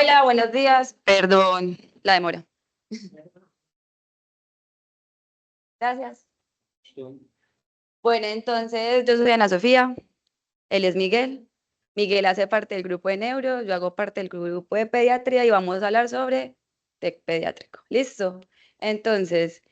Hola, buenos días. Perdón la demora. Gracias. Bueno, entonces yo soy Ana Sofía, él es Miguel. Miguel hace parte del grupo de neuro, yo hago parte del grupo de pediatría y vamos a hablar sobre TEC pediátrico. ¿Listo? Entonces,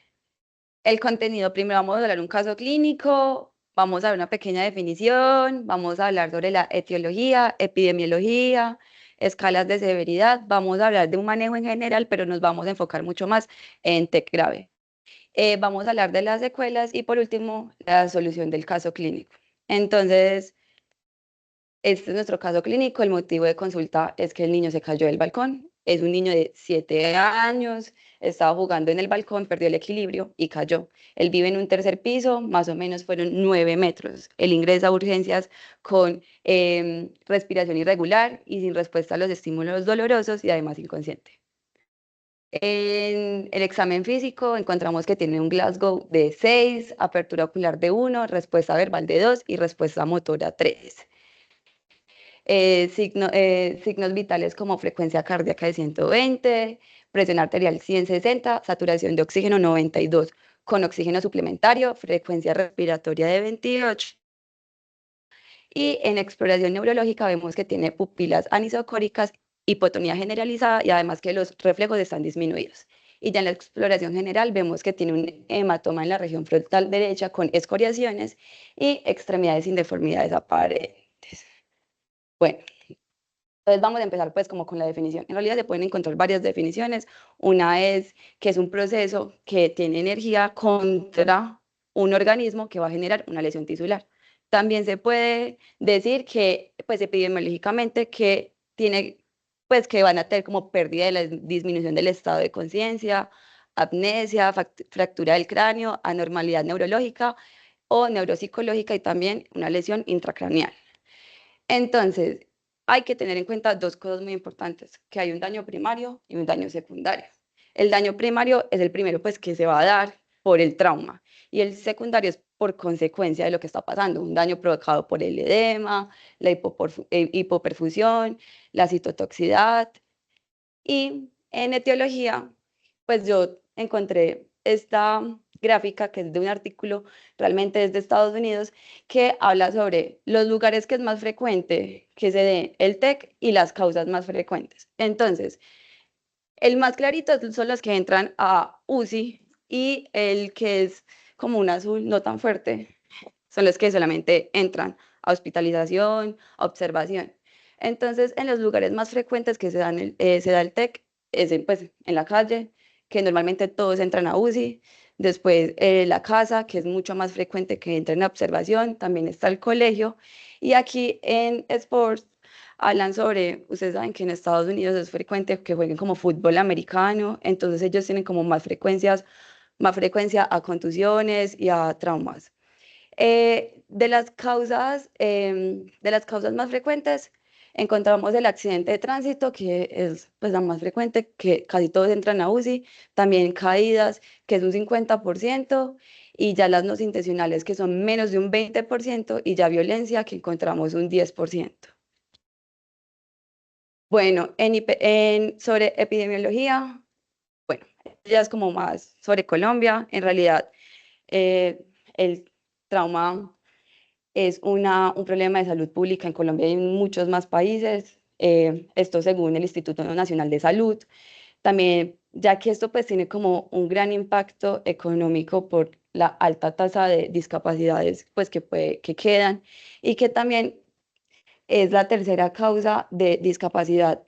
el contenido, primero vamos a hablar un caso clínico, vamos a ver una pequeña definición, vamos a hablar sobre la etiología, epidemiología, escalas de severidad, vamos a hablar de un manejo en general, pero nos vamos a enfocar mucho más en TEC grave. Vamos a hablar de las secuelas y por último, la solución del caso clínico. Entonces, este es nuestro caso clínico. El motivo de consulta es que el niño se cayó del balcón. Es un niño de 7 años, estaba jugando en el balcón, perdió el equilibrio y cayó. Él vive en un tercer piso, más o menos fueron 9 metros. Él ingresa a urgencias con respiración irregular y sin respuesta a los estímulos dolorosos y además inconsciente. En el examen físico encontramos que tiene un Glasgow de 6, apertura ocular de 1, respuesta verbal de 2 y respuesta motora 3. Signos vitales como frecuencia cardíaca de 120, presión arterial 160, saturación de oxígeno 92, con oxígeno suplementario, frecuencia respiratoria de 28. Y en exploración neurológica vemos que tiene pupilas anisocóricas, hipotonía generalizada y además que los reflejos están disminuidos. Y ya en la exploración general vemos que tiene un hematoma en la región frontal derecha con escoriaciones y extremidades sin deformidades aparentes. Bueno, entonces vamos a empezar pues como con la definición. En realidad se pueden encontrar varias definiciones. Una es que es un proceso que tiene energía contra un organismo que va a generar una lesión tisular. También se puede decir que pues epidemiológicamente que tiene pues que van a tener como pérdida de la disminución del estado de conciencia, amnesia, fractura del cráneo, anormalidad neurológica o neuropsicológica y también una lesión intracraneal. Entonces, hay que tener en cuenta dos cosas muy importantes, que hay un daño primario y un daño secundario. El daño primario es el primero pues que se va a dar por el trauma y el secundario es por consecuencia de lo que está pasando, un daño provocado por el edema, la hipoperfusión, la citotoxicidad. Y en etiología, pues yo encontré esta gráfica que es de un artículo, realmente es de Estados Unidos, que habla sobre los lugares que es más frecuente que se dé el TEC y las causas más frecuentes. Entonces, el más clarito son los que entran a UCI y el que es como un azul no tan fuerte son los que solamente entran a hospitalización, a observación. Entonces, en los lugares más frecuentes que se da el TEC es pues, en la calle, que normalmente todos entran a UCI. Después, la casa, que es mucho más frecuente que entren a observación. También está el colegio. Y aquí en Sports hablan sobre, ustedes saben que en Estados Unidos es frecuente que jueguen como fútbol americano. Entonces, ellos tienen como más frecuencia a contusiones y a traumas. De las causas más frecuentes, encontramos el accidente de tránsito, que es pues, la más frecuente, que casi todos entran a UCI, también caídas, que es un 50%, y ya las no intencionales, que son menos de un 20%, y ya violencia, que encontramos un 10%. Bueno, sobre epidemiología, bueno, ya es como más sobre Colombia, en realidad el trauma es un problema de salud pública en Colombia y en muchos más países, esto según el Instituto Nacional de Salud. También, ya que esto pues tiene como un gran impacto económico por la alta tasa de discapacidades pues que quedan y que también es la tercera causa de discapacidad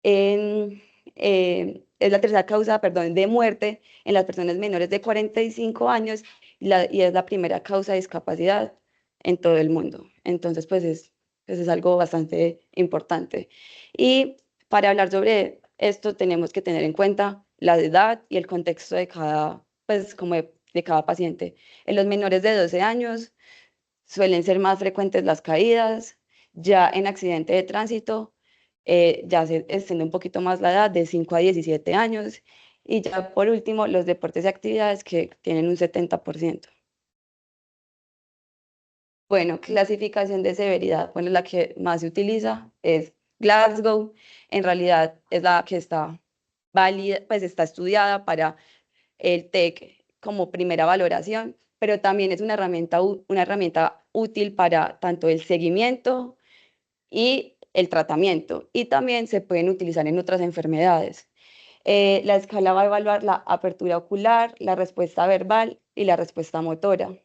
es la tercera causa, perdón, de muerte en las personas menores de 45 años y es la primera causa de discapacidad en todo el mundo. Entonces, pues es algo bastante importante. Y para hablar sobre esto tenemos que tener en cuenta la edad y el contexto de cada, pues como de cada paciente. En los menores de 12 años suelen ser más frecuentes las caídas, ya en accidente de tránsito ya se extiende un poquito más la edad de 5 a 17 años y ya por último los deportes y actividades que tienen un 70%. Bueno, clasificación de severidad. Bueno, la que más se utiliza es Glasgow, en realidad es la que está válida, pues está estudiada para el TEC como primera valoración, pero también es una herramienta útil para tanto el seguimiento y el tratamiento, y también se pueden utilizar en otras enfermedades. La escala va a evaluar la apertura ocular, la respuesta verbal y la respuesta motora.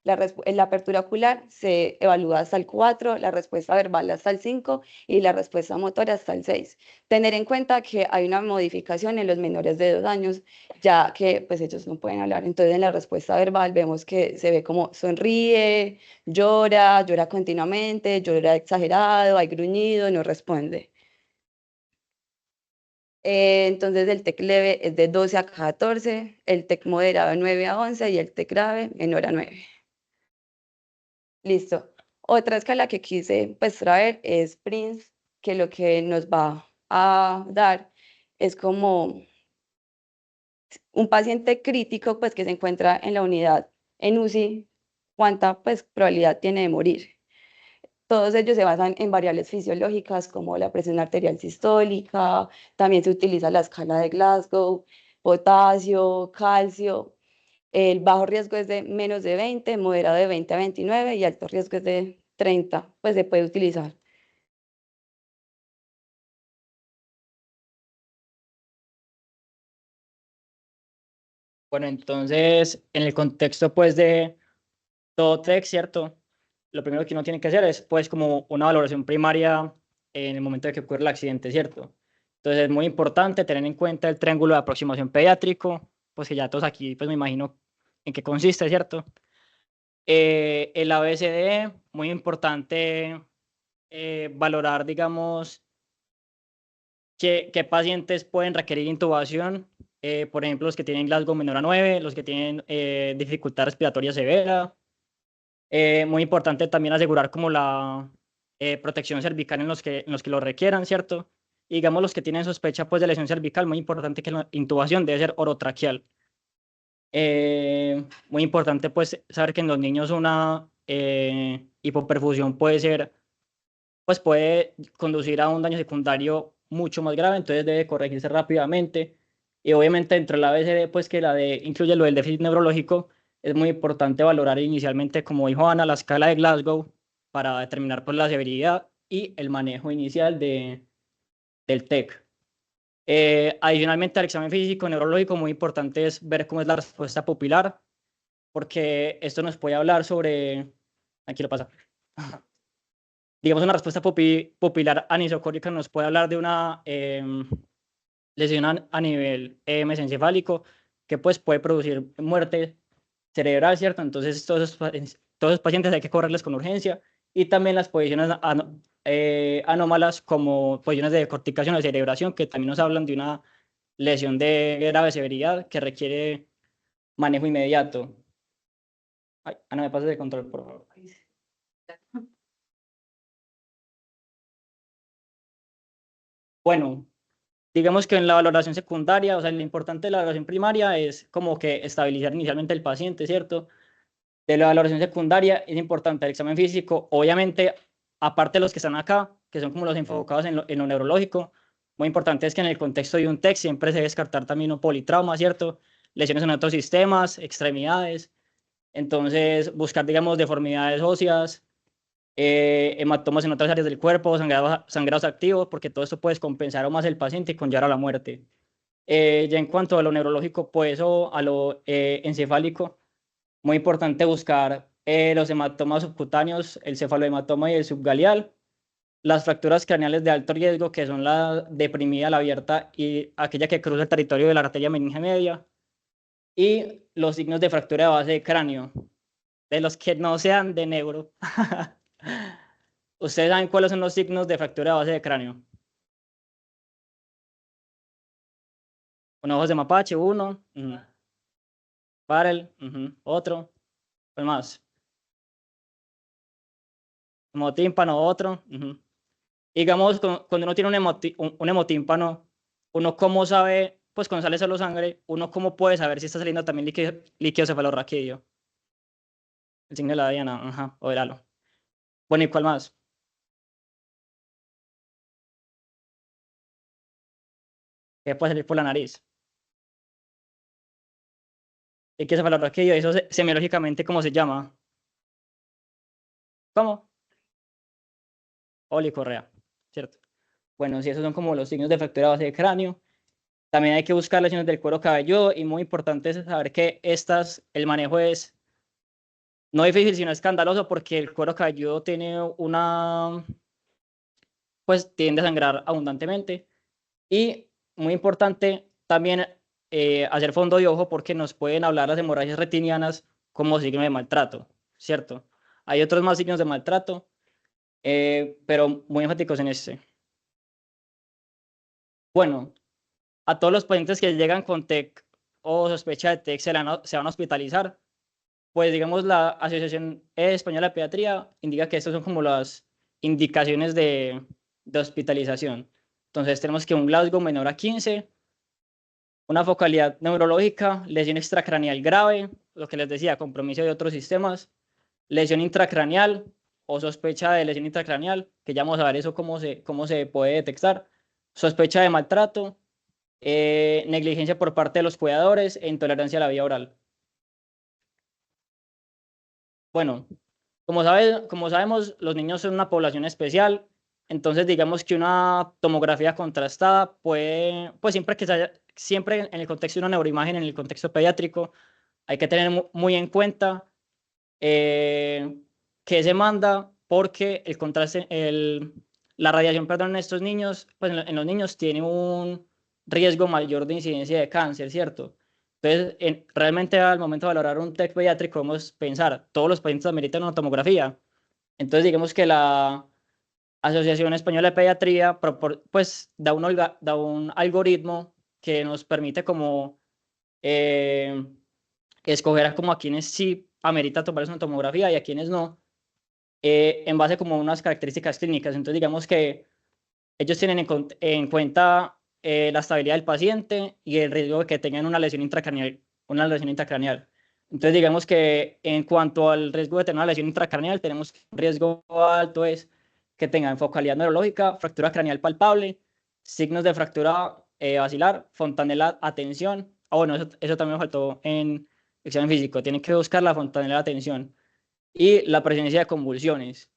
La apertura ocular se evalúa hasta el 4, la respuesta verbal hasta el 5 y la respuesta motora hasta el 6. Tener en cuenta que hay una modificación en los menores de 2 años, ya que pues ellos no pueden hablar. Entonces en la respuesta verbal vemos que se ve como sonríe, llora continuamente, llora exagerado, hay gruñido, no responde. Entonces el TEC leve es de 12 a 14, el TEC moderado de 9 a 11 y el TEC grave menor a 9. Listo. Otra escala que quise pues traer es PRINCE, que lo que nos va a dar es como un paciente crítico pues que se encuentra en la unidad en UCI, cuánta pues probabilidad tiene de morir. Todos ellos se basan en variables fisiológicas como la presión arterial sistólica, también se utiliza la escala de Glasgow, potasio, calcio. El bajo riesgo es de menos de 20, moderado de 20 a 29 y alto riesgo es de 30, pues se puede utilizar. Bueno, entonces, en el contexto pues de todo TEC, ¿cierto? Lo primero que uno tiene que hacer es pues como una valoración primaria en el momento de que ocurre el accidente, ¿cierto? Entonces es muy importante tener en cuenta el triángulo de aproximación pediátrico, pues que ya todos aquí pues me imagino en qué consiste, ¿cierto? El ABCDE, muy importante valorar, digamos, qué pacientes pueden requerir intubación, por ejemplo, los que tienen Glasgow menor a 9, los que tienen dificultad respiratoria severa. Muy importante también asegurar como la protección cervical en los que lo requieran, ¿cierto? Y digamos, los que tienen sospecha pues, de lesión cervical, muy importante que la intubación debe ser orotraqueal. Muy importante pues saber que en los niños una hipoperfusión pues puede conducir a un daño secundario mucho más grave, entonces debe corregirse rápidamente. Y obviamente dentro de la ABCD, pues que incluye lo del déficit neurológico, es muy importante valorar inicialmente, como dijo Ana, la escala de Glasgow para determinar pues la severidad y el manejo inicial del TEC. Adicionalmente al examen físico neurológico, muy importante es ver cómo es la respuesta pupilar, porque esto nos puede hablar sobre... Aquí lo pasa. Digamos, una respuesta pupilar anisocórica nos puede hablar de una lesión a nivel mesencefálico que pues puede producir muerte cerebral, ¿cierto? Entonces todos los pacientes hay que correrles con urgencia y también las posiciones anómalas como posiciones de corticación o de cerebración que también nos hablan de una lesión de grave severidad que requiere manejo inmediato. Ay, Ana, me pasas de control, por favor. Bueno, digamos que en la valoración secundaria, o sea, lo importante de la valoración primaria es como que estabilizar inicialmente el paciente, ¿cierto? De la valoración secundaria es importante el examen físico, obviamente, aparte de los que están acá, que son como los enfocados en lo neurológico, muy importante es que en el contexto de un TEC siempre se debe descartar también un politrauma, ¿cierto? Lesiones en otros sistemas, extremidades, entonces buscar, digamos, deformidades óseas, hematomas en otras áreas del cuerpo, sangrados activos, porque todo esto puede compensar aún más el paciente y conllevar a la muerte. Ya en cuanto a lo neurológico, pues, o a lo encefálico, muy importante buscar los hematomas subcutáneos, el cefalohematoma y el subgalial, las fracturas craneales de alto riesgo, que son la deprimida, la abierta y aquella que cruza el territorio de la arteria meninge media, y los signos de fractura de base de cráneo, de los que no sean de neuro. ¿Ustedes saben cuáles son los signos de fractura de base de cráneo? Con ojos de mapache, uno. Barrel, otro. ¿Cuál más? Hemotímpano, otro. Digamos, cuando uno tiene un hemotímpano, uno cómo sabe, pues cuando sale solo sangre, uno cómo puede saber si está saliendo también líquido cefalorraquídeo. El signo de la diana, o el halo. Bueno, ¿y cuál más? que puede salir por la nariz. Hay que valorar que eso semiológicamente, ¿cómo se llama? ¿Cómo? Olicorrea, ¿cierto? Bueno, sí, esos son como los signos de fractura base de cráneo. También hay que buscar lesiones del cuero cabelludo y muy importante es saber que el manejo es no difícil, sino escandaloso porque el cuero cabelludo tiene pues tiende a sangrar abundantemente. Y muy importante también hacer fondo de ojo porque nos pueden hablar las hemorragias retinianas como signo de maltrato, ¿cierto? Hay otros más signos de maltrato, pero muy enfáticos en este. Bueno, a todos los pacientes que llegan con TEC o sospecha de TEC se van a hospitalizar. Pues digamos, la Asociación Española de Pediatría indica que estas son como las indicaciones de hospitalización. Entonces tenemos que un Glasgow menor a 15, una focalidad neurológica, lesión extracraneal grave, lo que les decía, compromiso de otros sistemas, lesión intracraneal o sospecha de lesión intracraneal, que ya vamos a ver eso cómo se puede detectar, sospecha de maltrato, negligencia por parte de los cuidadores e intolerancia a la vía oral. Bueno, como sabemos, los niños son una población especial, entonces digamos que una tomografía contrastada puede, pues siempre en el contexto de una neuroimagen, en el contexto pediátrico, hay que tener muy en cuenta eh, qué se manda porque el contraste, la radiación, perdón, en estos niños, pues en los niños tiene un riesgo mayor de incidencia de cáncer, ¿cierto? Entonces, realmente al momento de valorar un TEC pediátrico, vamos a pensar, todos los pacientes ameritan una tomografía. Entonces, digamos que la Asociación Española de Pediatría pues, da un algoritmo que nos permite como eh, escoger a como a quienes sí amerita tomarse una tomografía y a quienes no, en base como a unas características clínicas. Entonces, digamos que ellos tienen en cuenta la estabilidad del paciente y el riesgo de que tengan una lesión intracraneal, una lesión intracraneal. Entonces, digamos que en cuanto al riesgo de tener una lesión intracraneal, tenemos un riesgo alto es que tengan focalidad neurológica, fractura craneal palpable, signos de fractura basilar, fontanela atención. Ah, bueno, eso también me faltó en examen físico. Tienen que buscar la fontanela atención y la presencia de convulsiones.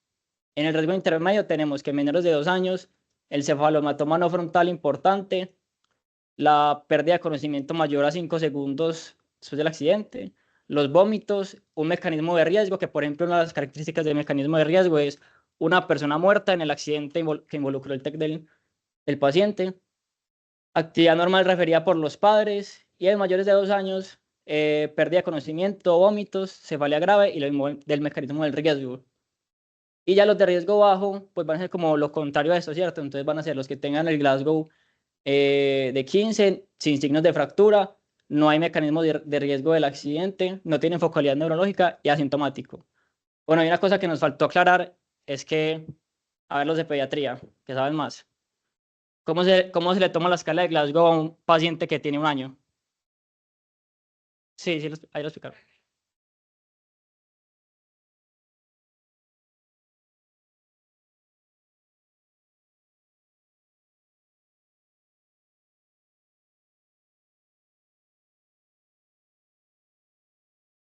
En el riesgo intermedio tenemos que en menores de 2 años, el cefalohematoma no frontal importante, la pérdida de conocimiento mayor a 5 segundos después del accidente, los vómitos, un mecanismo de riesgo, que por ejemplo una de las características del mecanismo de riesgo es una persona muerta en el accidente que involucró el TEC del paciente, actividad normal referida por los padres y en mayores de 2 años, pérdida de conocimiento, vómitos, cefalea grave y lo mismo del mecanismo del riesgo. Y ya los de riesgo bajo, pues van a ser como lo contrario a esto, ¿cierto? Entonces van a ser los que tengan el Glasgow de 15, sin signos de fractura, no hay mecanismo de riesgo del accidente, no tienen focalidad neurológica y asintomático. Bueno, hay una cosa que nos faltó aclarar, es que, a ver los de pediatría, que saben más. ¿Cómo se le toma la escala de Glasgow a un paciente que tiene 1 año? Sí, sí, ahí lo explicaron.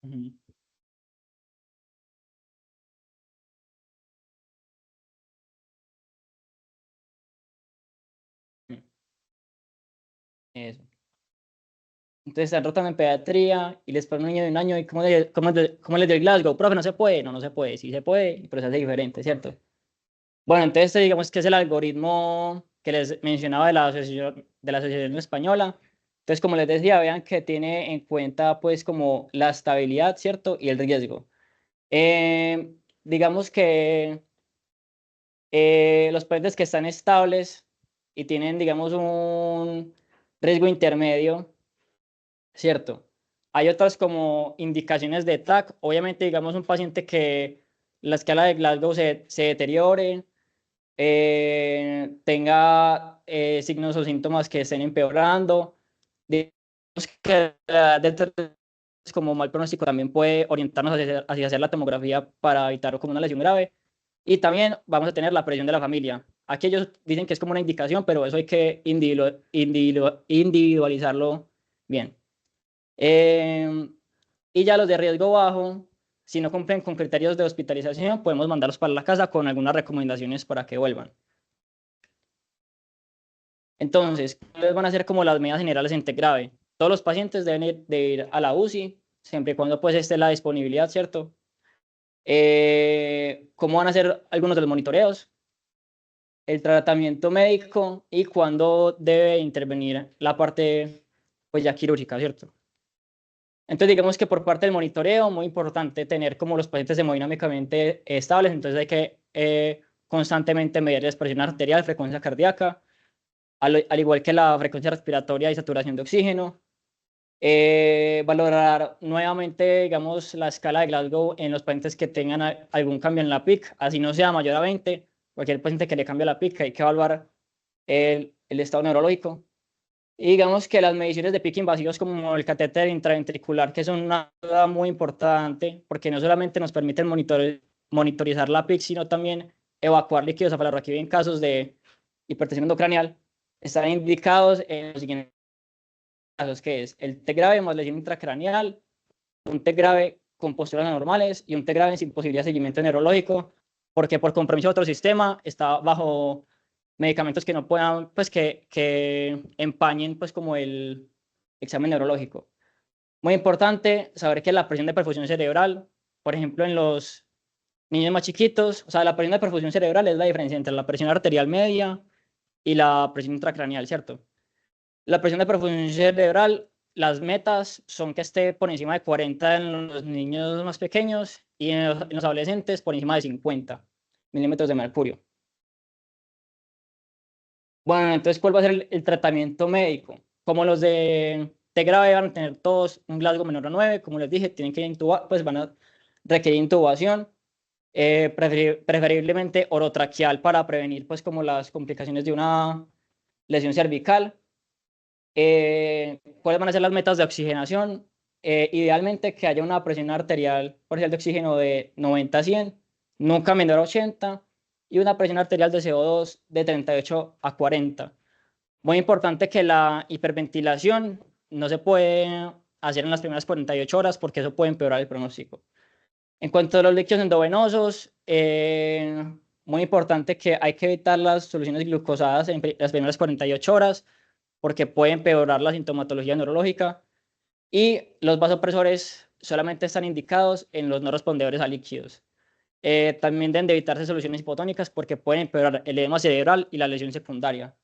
Ujú. Eso. Entonces están rotando en pediatría y les ponen un niño de 1 año y ¿cómo les doy Glasgow? Profe, no se puede, no se puede, sí se puede, pero se hace diferente, ¿cierto? Bueno, entonces digamos que es el algoritmo que les mencionaba de la Asociación Española. Entonces, como les decía, vean que tiene en cuenta pues como la estabilidad, ¿cierto? Y el riesgo. Digamos que los pacientes que están estables y tienen, digamos, un riesgo intermedio, ¿cierto? Hay otras como indicaciones de TAC. Obviamente, digamos, un paciente que la escala de Glasgow se deteriore, tenga signos o síntomas que estén empeorando. Digamos que como mal pronóstico también puede orientarnos hacia hacer la tomografía para evitar como una lesión grave. Y también vamos a tener la presión de la familia. Aquí ellos dicen que es como una indicación, pero eso hay que individualizarlo bien. Y ya los de riesgo bajo, si no cumplen con criterios de hospitalización, podemos mandarlos para la casa con algunas recomendaciones para que vuelvan. Entonces, ¿cuáles van a ser como las medidas generales en TEC grave? Todos los pacientes deben ir a la UCI, siempre y cuando pues esté la disponibilidad, ¿cierto? ¿Cómo van a ser algunos de los monitoreos? El tratamiento médico y cuándo debe intervenir la parte pues ya quirúrgica, ¿cierto? Entonces digamos que por parte del monitoreo, muy importante tener como los pacientes hemodinámicamente estables, entonces hay que constantemente medir la presión arterial, frecuencia cardíaca, al igual que la frecuencia respiratoria y saturación de oxígeno. Valorar nuevamente, digamos, la escala de Glasgow en los pacientes que tengan algún cambio en la PIC, así no sea mayor a 20, cualquier paciente que le cambie la PIC, hay que evaluar el estado neurológico. Y digamos que las mediciones de PIC invasivos como el catéter intraventricular, que son una ayuda muy importante, porque no solamente nos permiten monitorizar la PIC, sino también evacuar líquidos cefalorraquídeos en casos de hipertensión endocranial, están indicados en los siguientes casos, que es el TEC grave más lesión intracraneal, un TEC grave con posturas anormales y un TEC grave sin posibilidad de seguimiento neurológico, porque por compromiso de otro sistema está bajo medicamentos que no puedan, pues que empañen pues como el examen neurológico. Muy importante saber que la presión de perfusión cerebral, por ejemplo, en los niños más chiquitos, o sea, la presión de perfusión cerebral es la diferencia entre la presión arterial media y la presión intracraneal, ¿cierto? La presión de perfusión cerebral, las metas son que esté por encima de 40 en los niños más pequeños y en los adolescentes por encima de 50 milímetros de mercurio. Bueno, entonces, ¿cuál va a ser el tratamiento médico? Como los de T grave van a tener todos un Glasgow menor a 9, como les dije, tienen que intubar, pues van a requerir intubación, preferiblemente orotraqueal para prevenir pues como las complicaciones de una lesión cervical. ¿Cuáles van a ser las metas de oxigenación? Idealmente que haya una presión arterial parcial de oxígeno de 90 a 100, nunca menor a 80, y una presión arterial de CO2 de 38 a 40. Muy importante que la hiperventilación no se puede hacer en las primeras 48 horas porque eso puede empeorar el pronóstico. En cuanto a los líquidos endovenosos, muy importante que hay que evitar las soluciones glucosadas en las primeras 48 horas porque puede empeorar la sintomatología neurológica, y los vasopresores solamente están indicados en los no respondedores a líquidos. También deben de evitarse soluciones hipotónicas porque pueden empeorar el edema cerebral y la lesión secundaria.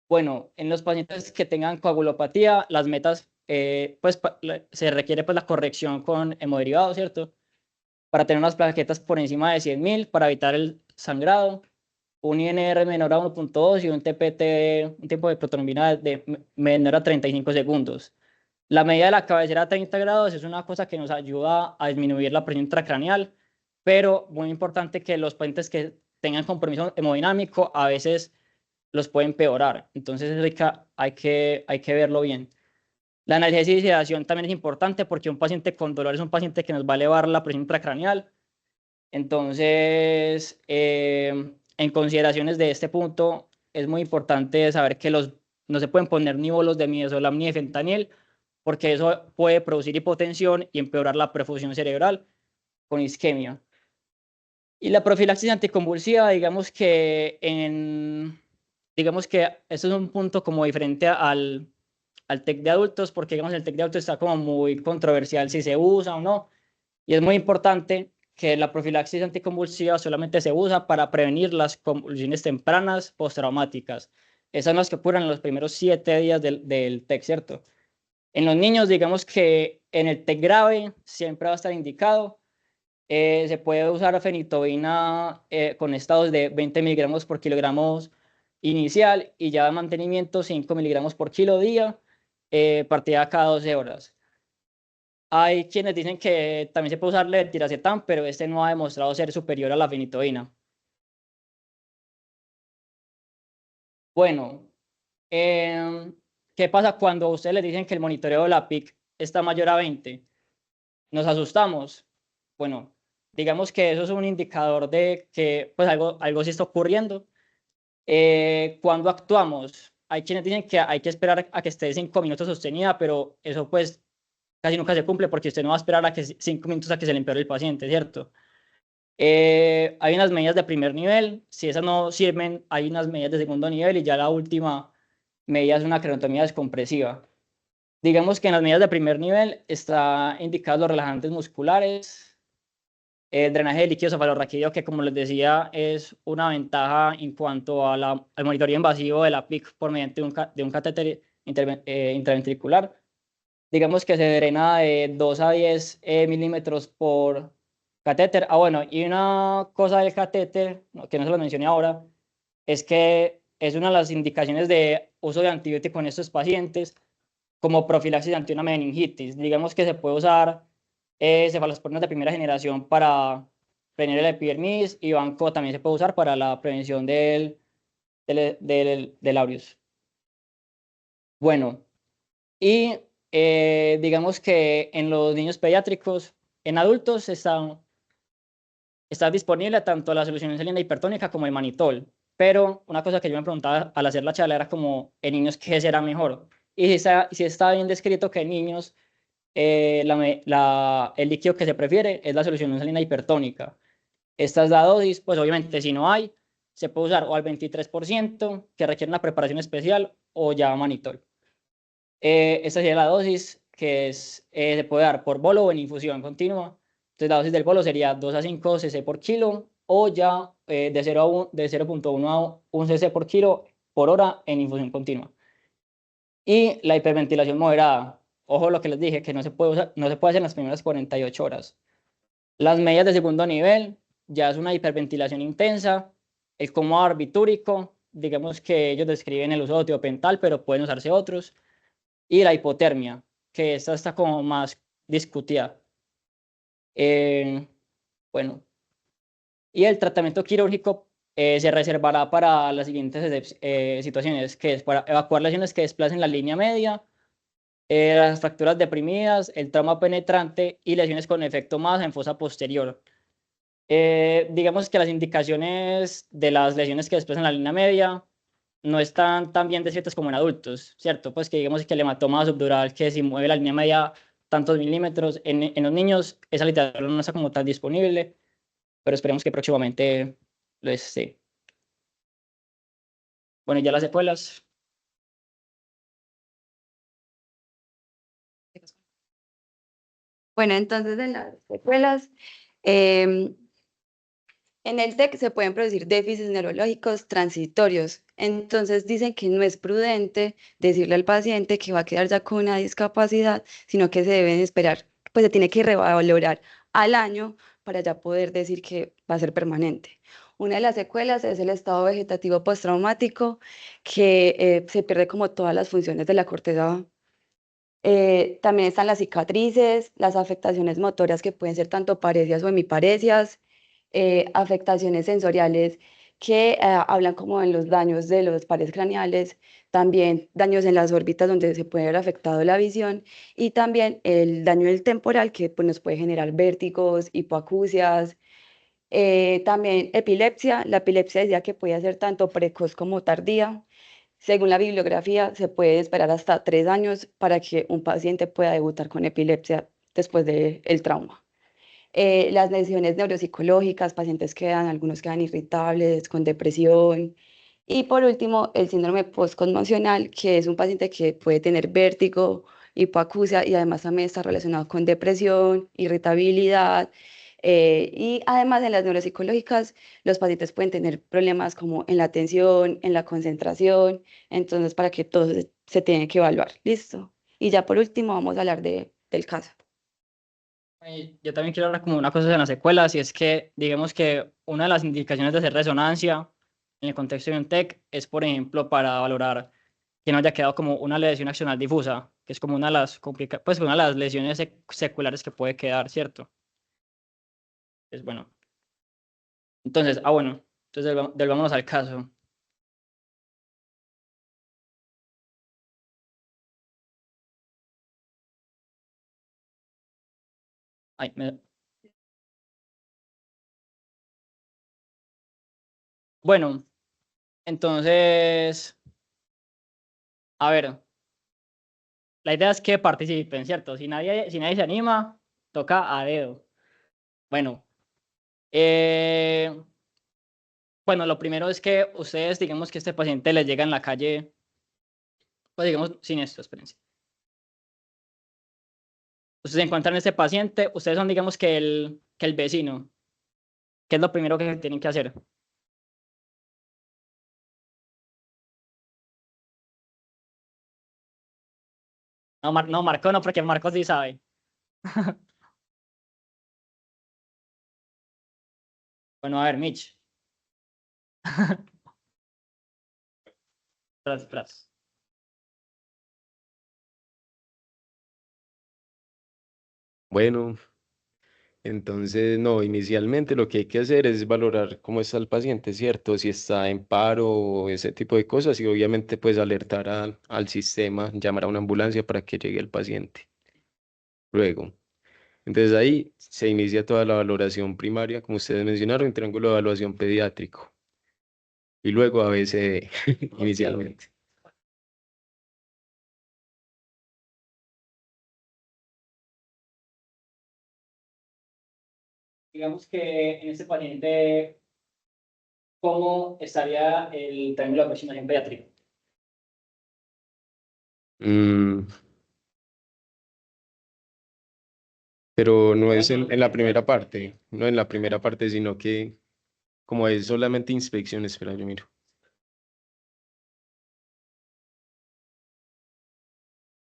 Bueno, en los pacientes que tengan coagulopatía, las metas, pues se requiere pues la corrección con hemoderivados, ¿cierto? Para tener unas plaquetas por encima de 100.000 para evitar el sangrado, un INR menor a 1.2 y un TPT, un tiempo de protrombina menor a 35 segundos. La medida de la cabecera a 30 grados es una cosa que nos ayuda a disminuir la presión intracraneal, pero muy importante que los pacientes que tengan compromiso hemodinámico a veces los pueden empeorar. Entonces hay que verlo bien. La analgesia y sedación también es importante porque un paciente con dolor es un paciente que nos va a elevar la presión intracraneal. Entonces, en consideraciones de este punto, es muy importante saber que no se pueden poner ni bolos de midazolam ni de fentanil, porque eso puede producir hipotensión y empeorar la perfusión cerebral con isquemia. Y la profilaxis anticonvulsiva, digamos que eso es un punto como diferente al TEC de adultos, porque digamos el TEC de adultos está como muy controversial si se usa o no, y es muy importante que la profilaxis anticonvulsiva solamente se usa para prevenir las convulsiones tempranas postraumáticas. Esas son las que ocurren en los primeros 7 días del TEC, ¿cierto? En los niños, digamos que en el TEC grave siempre va a estar indicado. Se puede usar fenitoína con estados de 20 miligramos por kilogramos inicial y ya de mantenimiento 5 miligramos por kilo día, partida cada 12 horas. Hay quienes dicen que también se puede usar levetiracetam, pero este no ha demostrado ser superior a la fenitoína. Bueno, ¿qué pasa cuando ustedes les dicen que el monitoreo de la PIC está mayor a 20? ¿Nos asustamos? Bueno, Digamos que eso es un indicador de que pues algo sí está ocurriendo. Cuando actuamos, hay quienes dicen que hay que esperar a que esté 5 minutos sostenida, pero eso pues casi nunca se cumple porque usted no va a esperar a que 5 minutos a que se le empeore el paciente, ¿cierto? Hay unas medidas de primer nivel, si esas no sirven, hay unas medidas de segundo nivel y ya la última medida es una crenotomía descompresiva. Digamos que en las medidas de primer nivel está indicados los relajantes musculares, el drenaje de líquido cefalorraquídeo, que como les decía es una ventaja en cuanto a al monitoreo invasivo de la PIC por mediante de un catéter intraventricular. Digamos que se drena de 2 a 10 milímetros por catéter. Ah, bueno, y una cosa del catéter, que no se lo mencioné ahora, es que es una de las indicaciones de uso de antibiótico en estos pacientes como profilaxis ante una meningitis. Digamos que se puede usar cefalosporinas de primera generación para prevenir el epidermis y Banco también se puede usar para la prevención del aureus. Bueno, y digamos que en los niños pediátricos, en adultos está disponible tanto la solución insulina hipertónica como el manitol. Pero una cosa que yo me preguntaba al hacer la charla era como, ¿en niños qué será mejor? Y si está bien descrito que en niños el líquido que se prefiere es la solución insulina hipertónica. Esta es la dosis, pues obviamente si no hay, se puede usar o al 23%, que requiere una preparación especial, o ya manitol. Esta sería la dosis que se puede dar por bolo o en infusión continua. Entonces la dosis del bolo sería 2 a 5 cc por kilo o ya de 0.1 a 1 cc por kilo por hora en infusión continua. Y la hiperventilación moderada. Ojo lo que les dije, que no se puede usar, no se puede hacer en las primeras 48 horas. Las medidas de segundo nivel ya es una hiperventilación intensa. El cómodo barbitúrico, digamos que ellos describen el uso de tiopental, pero pueden usarse otros. Y la hipotermia, que esta está como más discutida. Eh, bueno, y el tratamiento quirúrgico se reservará para las siguientes situaciones, que es para evacuar lesiones que desplacen la línea media, las fracturas deprimidas, el trauma penetrante y lesiones con efecto más en fosa posterior. Digamos que las indicaciones de las lesiones que desplazan la línea media no están tan bien descritas como en adultos, ¿cierto? Pues que digamos que el hematoma subdural, que si mueve la línea media tantos milímetros, en los niños esa literatura no está como tan disponible, pero esperemos que próximamente lo esté. Bueno, y ya las secuelas. Bueno, entonces en las secuelas, em, en el TEC se pueden producir déficits neurológicos transitorios. Entonces dicen que no es prudente decirle al paciente que va a quedar ya con una discapacidad, sino que se deben esperar, pues se tiene que revalorar al año para ya poder decir que va a ser permanente. Una de las secuelas es el estado vegetativo postraumático, que se pierde como todas las funciones de la corteza. También están las cicatrices, las afectaciones motoras que pueden ser tanto parecias o hemiparesias, afectaciones sensoriales que hablan como en los daños de los pares craneales, también daños en las órbitas donde se puede ver afectado la visión y también el daño del temporal que pues, nos puede generar vértigos, hipoacusias, también epilepsia. La epilepsia decía que puede ser tanto precoz como tardía. Según la bibliografía, se puede esperar hasta 3 años para que un paciente pueda debutar con epilepsia después del trauma. Las lesiones neuropsicológicas, pacientes quedan, algunos quedan irritables, con depresión. Y por último, el síndrome postconmocional, que es un paciente que puede tener vértigo, hipoacusia y además también está relacionado con depresión, irritabilidad. Y además en las neuropsicológicas, los pacientes pueden tener problemas como en la atención, en la concentración. Entonces, para que todo se tiene que evaluar. Listo. Y ya por último, vamos a hablar del caso. Yo también quiero hablar como una cosa en las secuelas, y es que digamos que una de las indicaciones de hacer resonancia en el contexto de un TEC es, por ejemplo, para valorar que no haya quedado como una lesión axonal difusa, que es como una de las, pues, una de las lesiones seculares que puede quedar, ¿cierto? Es bueno. Entonces, bueno, entonces volvámonos al caso. Ay, Bueno, entonces, a ver, la idea es que participen, ¿cierto? Si nadie se anima, toca a dedo. Bueno, eh, bueno, lo primero es que ustedes, digamos que este paciente les llega en la calle, pues digamos, sin esto, espérense. Ustedes encuentran este paciente, ustedes son, digamos, que el vecino. ¿Qué es lo primero que tienen que hacer? No, no, Marco no, porque Marco sí sabe. Bueno, a ver, Mitch. Espera, espera. Bueno, entonces, no, inicialmente lo que hay que hacer es valorar cómo está el paciente, ¿cierto? Si está en paro o ese tipo de cosas y obviamente pues alertar al sistema, llamar a una ambulancia para que llegue el paciente. Luego, entonces ahí se inicia toda la valoración primaria, como ustedes mencionaron, triángulo de evaluación pediátrico y luego ABCD inicialmente. Digamos que en este paciente, ¿cómo estaría el triángulo de aproximación pediátrico? Mm, pero no es en la primera parte, no en la primera parte, sino que como es solamente inspección, espera, yo miro.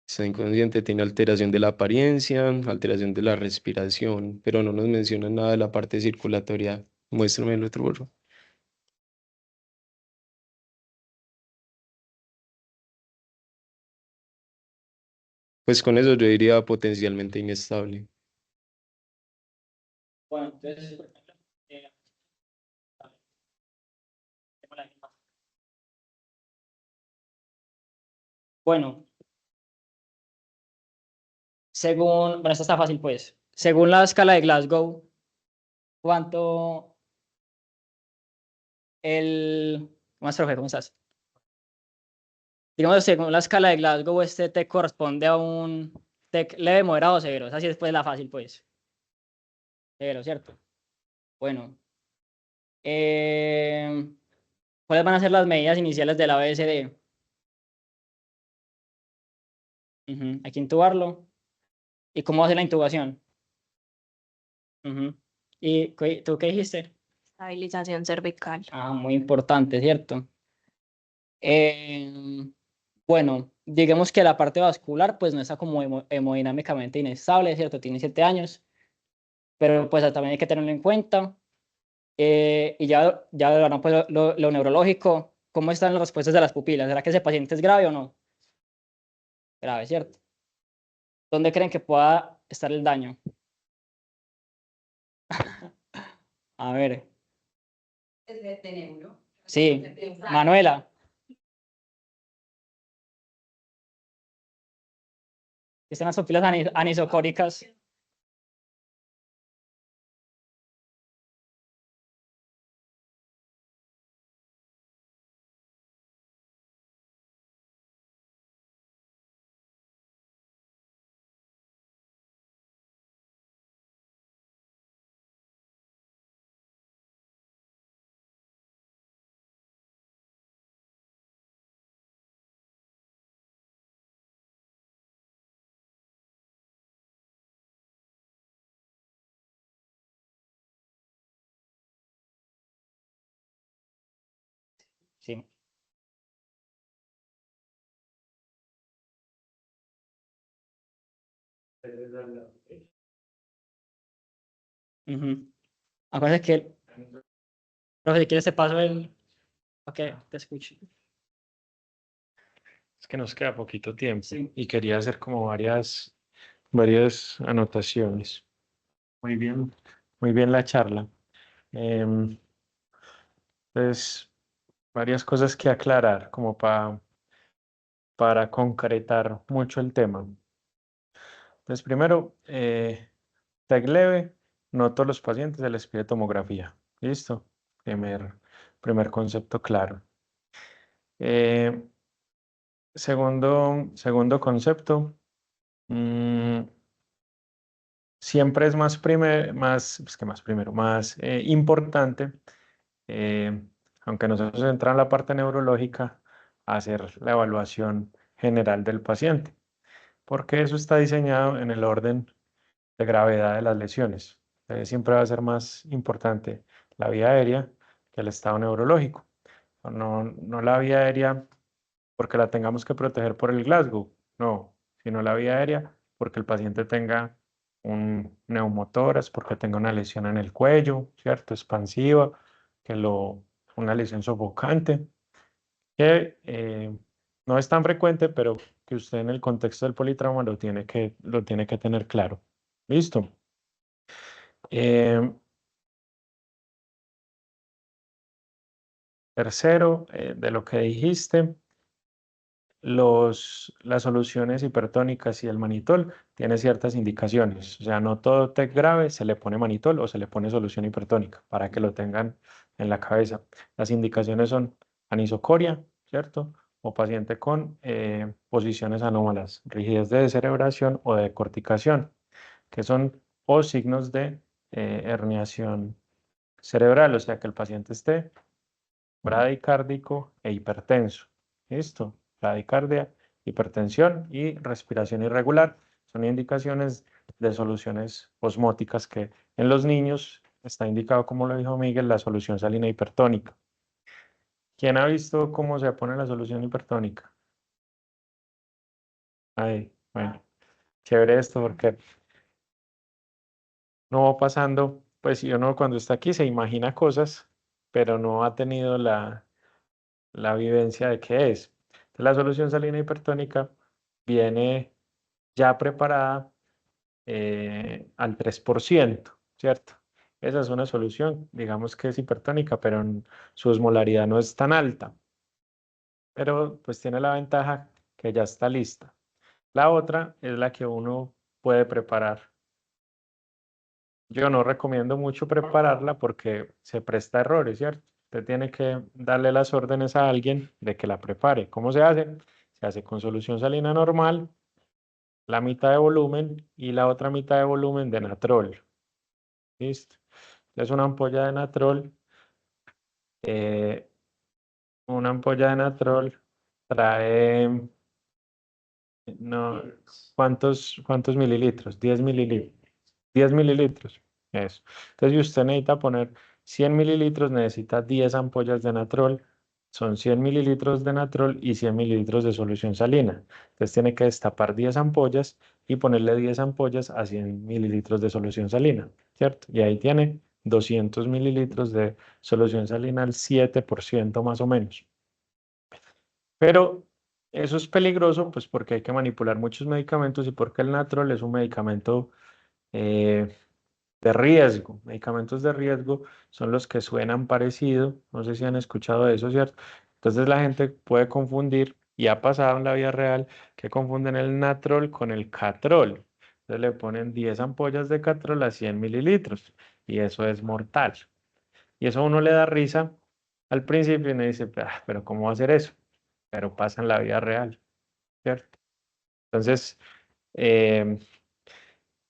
Está inconsciente, tiene alteración de la apariencia, alteración de la respiración, pero no nos menciona nada de la parte circulatoria. Muéstrame el otro, por favor. Pues con eso yo diría potencialmente inestable. Bueno, entonces, por ejemplo, eh, tengo la misma. Bueno, bueno, esto está fácil, pues. Según la escala de Glasgow, ¿cuánto ¿cómo estás, profe? ¿Cómo estás? Digamos, según la escala de Glasgow, este TEC corresponde a un TEC leve, moderado o severo. Esa sí después la fácil, pues. Severo, ¿cierto? Bueno. eh, ¿Cuáles van a ser las medidas iniciales de la ABCD? Hay que intubarlo. ¿Y cómo hace la intubación? Ujú. ¿Y tú qué dijiste? Estabilización cervical. Ah, muy importante, ¿cierto? Eh, bueno, digamos que la parte vascular pues no está como hemodinámicamente inestable, ¿cierto? Tiene 7 años, pero pues también hay que tenerlo en cuenta. Y ya verán, pues lo neurológico, ¿cómo están las respuestas de las pupilas? ¿Será que ese paciente es grave o no? Grave, ¿cierto? ¿Dónde creen que pueda estar el daño? A ver, Es de neuro. sí, Manuela, están las pupilas anisocóricas. Sí. Ujú. Acuérdense que, profe, si quieres te paso el... Ok, te escucho. Es que nos queda poquito tiempo Sí. y quería hacer como varias anotaciones. Muy bien la charla. Em, pues varias cosas que aclarar como para concretar mucho el tema. Entonces, primero, TEC leve, no todos los pacientes se les pide tomografía. ¿Listo? Primer primer concepto claro. Segundo concepto, siempre es más importante, aunque nosotros entramos en la parte neurológica, hacer la evaluación general del paciente, porque eso está diseñado en el orden de gravedad de las lesiones. Siempre va a ser más importante la vía aérea que el estado neurológico. No la vía aérea porque la tengamos que proteger por el Glasgow, no, sino la vía aérea porque el paciente tenga un neumotórax, porque tenga una lesión en el cuello, ¿cierto? Expansiva, una lesión sofocante, que no es tan frecuente, pero que usted en el contexto del politrauma lo tiene que tener claro. ¿Listo? Tercero, de lo que dijiste, las soluciones hipertónicas y el manitol tiene ciertas indicaciones. O sea, no todo TEC grave se le pone manitol o se le pone solución hipertónica, para que lo tengan en la cabeza. Las indicaciones son anisocoria, ¿cierto? O paciente con posiciones anómalas, rigidez de descerebración o de corticación, que son o signos de herniación cerebral, o sea, que el paciente esté bradicárdico e hipertenso. ¿Listo? Bradicardia, hipertensión y respiración irregular son indicaciones de soluciones osmóticas que en los niños está indicado, como lo dijo Miguel, la solución salina hipertónica. ¿Quién ha visto cómo se pone la solución hipertónica? Ay, bueno, chévere esto porque no va pasando, pues si uno cuando está aquí se imagina cosas, pero no ha tenido la vivencia de qué es. Entonces, la solución salina hipertónica viene ya preparada al 3%, ¿cierto? Esa es una solución, digamos que es hipertónica, pero su osmolaridad no es tan alta, pero pues tiene la ventaja que ya está lista. La otra es la que uno puede preparar. Yo no recomiendo mucho prepararla porque se presta a errores, ¿cierto? Usted tiene que darle las órdenes a alguien de que la prepare. ¿Cómo se hace? Se hace con solución salina normal, la mitad de volumen y la otra mitad de volumen de natrol. ¿Listo? Entonces eh, una ampolla de natrol trae, no, ¿cuántos mililitros? 10 mililitros. 10 mililitros. Eso. Entonces, si usted necesita poner 100 mililitros, necesita 10 ampollas de natrol. Son 100 mililitros de natrol y 100 mililitros de solución salina. Entonces, tiene que destapar 10 ampollas y ponerle 10 ampollas a 100 mililitros de solución salina, ¿cierto? Y ahí tiene 200 mililitros de solución salina al 7% más o menos. Pero eso es peligroso, pues porque hay que manipular muchos medicamentos y porque el natrol es un medicamento de riesgo. Medicamentos de riesgo son los que suenan parecido. No sé si han escuchado de eso, ¿cierto? Entonces la gente puede confundir, y ha pasado en la vida real, que confunden el natrol con el catrol. Entonces le ponen 10 ampollas de catrol a 100 mililitros y eso es mortal. Y eso a uno le da risa al principio y uno dice, "Ah, pero ¿cómo va a hacer eso?" Pero pasa en la vida real, ¿cierto? Entonces, eh,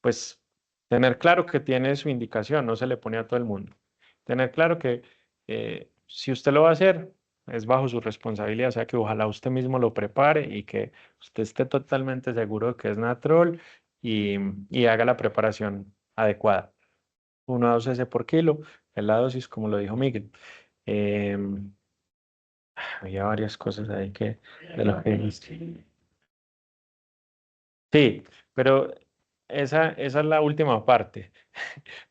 pues tener claro que tiene su indicación, no se le pone a todo el mundo. Tener claro que si usted lo va a hacer, es bajo su responsabilidad, o sea que ojalá usted mismo lo prepare y que usted esté totalmente seguro de que es natrol y haga la preparación adecuada. 1 a 2 cc por kilo, es la dosis, como lo dijo Miguel. Había varias cosas ahí de lo que dijiste. Sí, pero esa es la última parte.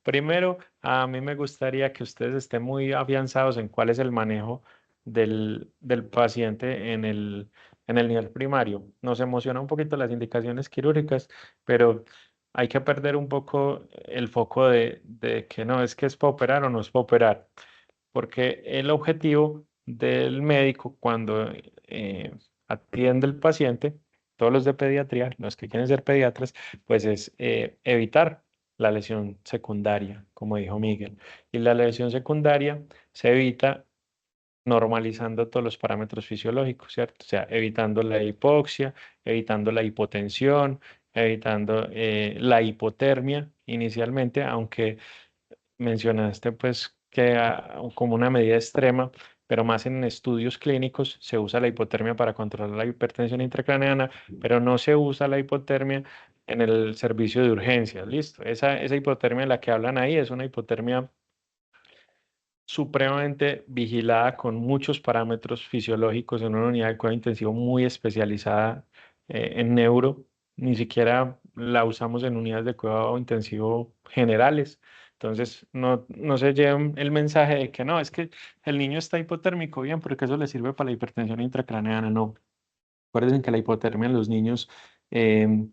Primero, a mí me gustaría que ustedes estén muy afianzados en cuál es el manejo del paciente en el nivel primario. Nos emociona un poquito las indicaciones quirúrgicas, pero hay que perder un poco el foco de que no es que es para operar o no es para operar, porque el objetivo del médico cuando atiende al paciente, todos los de pediatría, los que quieren ser pediatras, pues es evitar la lesión secundaria, como dijo Miguel. Y la lesión secundaria se evita normalizando todos los parámetros fisiológicos, ¿cierto? O sea, evitando la hipoxia, evitando la hipotensión, evitando la hipotermia inicialmente, aunque mencionaste pues que como una medida extrema, pero más en estudios clínicos se usa la hipotermia para controlar la hipertensión intracraneana, pero no se usa la hipotermia en el servicio de urgencias, ¿listo? Esa hipotermia de la que hablan ahí es una hipotermia supremamente vigilada con muchos parámetros fisiológicos en una unidad de cuidado intensivo muy especializada en neuro. Ni siquiera la usamos en unidades de cuidado intensivo generales. Entonces, no se lleven el mensaje de que no, es que el niño está hipotérmico, bien, porque eso le sirve para la hipertensión intracraneana. No. Acuérdense que la hipotermia en los niños em,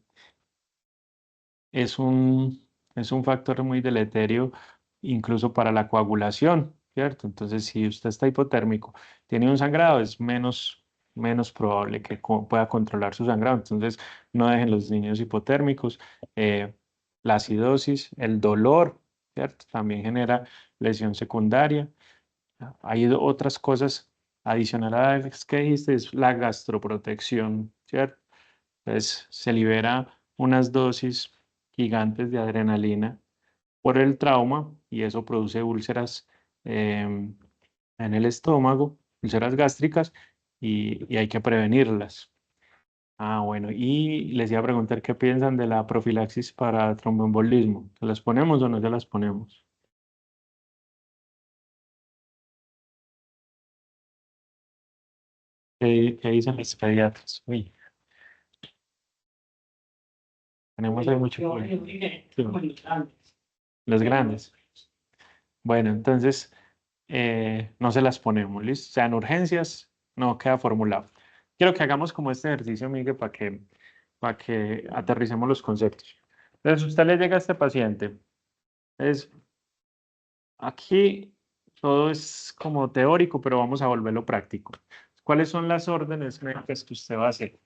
es un factor muy deleterio incluso para la coagulación, ¿cierto? Entonces, si usted está hipotérmico, tiene un sangrado, es menos probable que pueda controlar su sangrado. Entonces, no dejen los niños hipotérmicos. La acidosis, el dolor, ¿cierto? También genera lesión secundaria. Hay otras cosas adicionales a las que dijiste, es la gastroprotección, ¿cierto? Entonces, se libera unas dosis gigantes de adrenalina por el trauma y eso produce úlceras en el estómago, úlceras gástricas y hay que prevenirlas. Ah, bueno, y les iba a preguntar qué piensan de la profilaxis para tromboembolismo. ¿Se las ponemos o no se las ponemos? ¿Qué dicen los pediatras? Uy, tenemos ahí mucho público. Sí, los grandes. Bueno, entonces no se las ponemos, ¿listo? O sea, en urgencias no queda formulado. Quiero que hagamos como este ejercicio, Miguel, para que aterricemos los conceptos. Entonces, usted le llega a este paciente. Es, aquí todo es como teórico, pero vamos a volverlo práctico. ¿Cuáles son las órdenes médicas que usted va a hacer?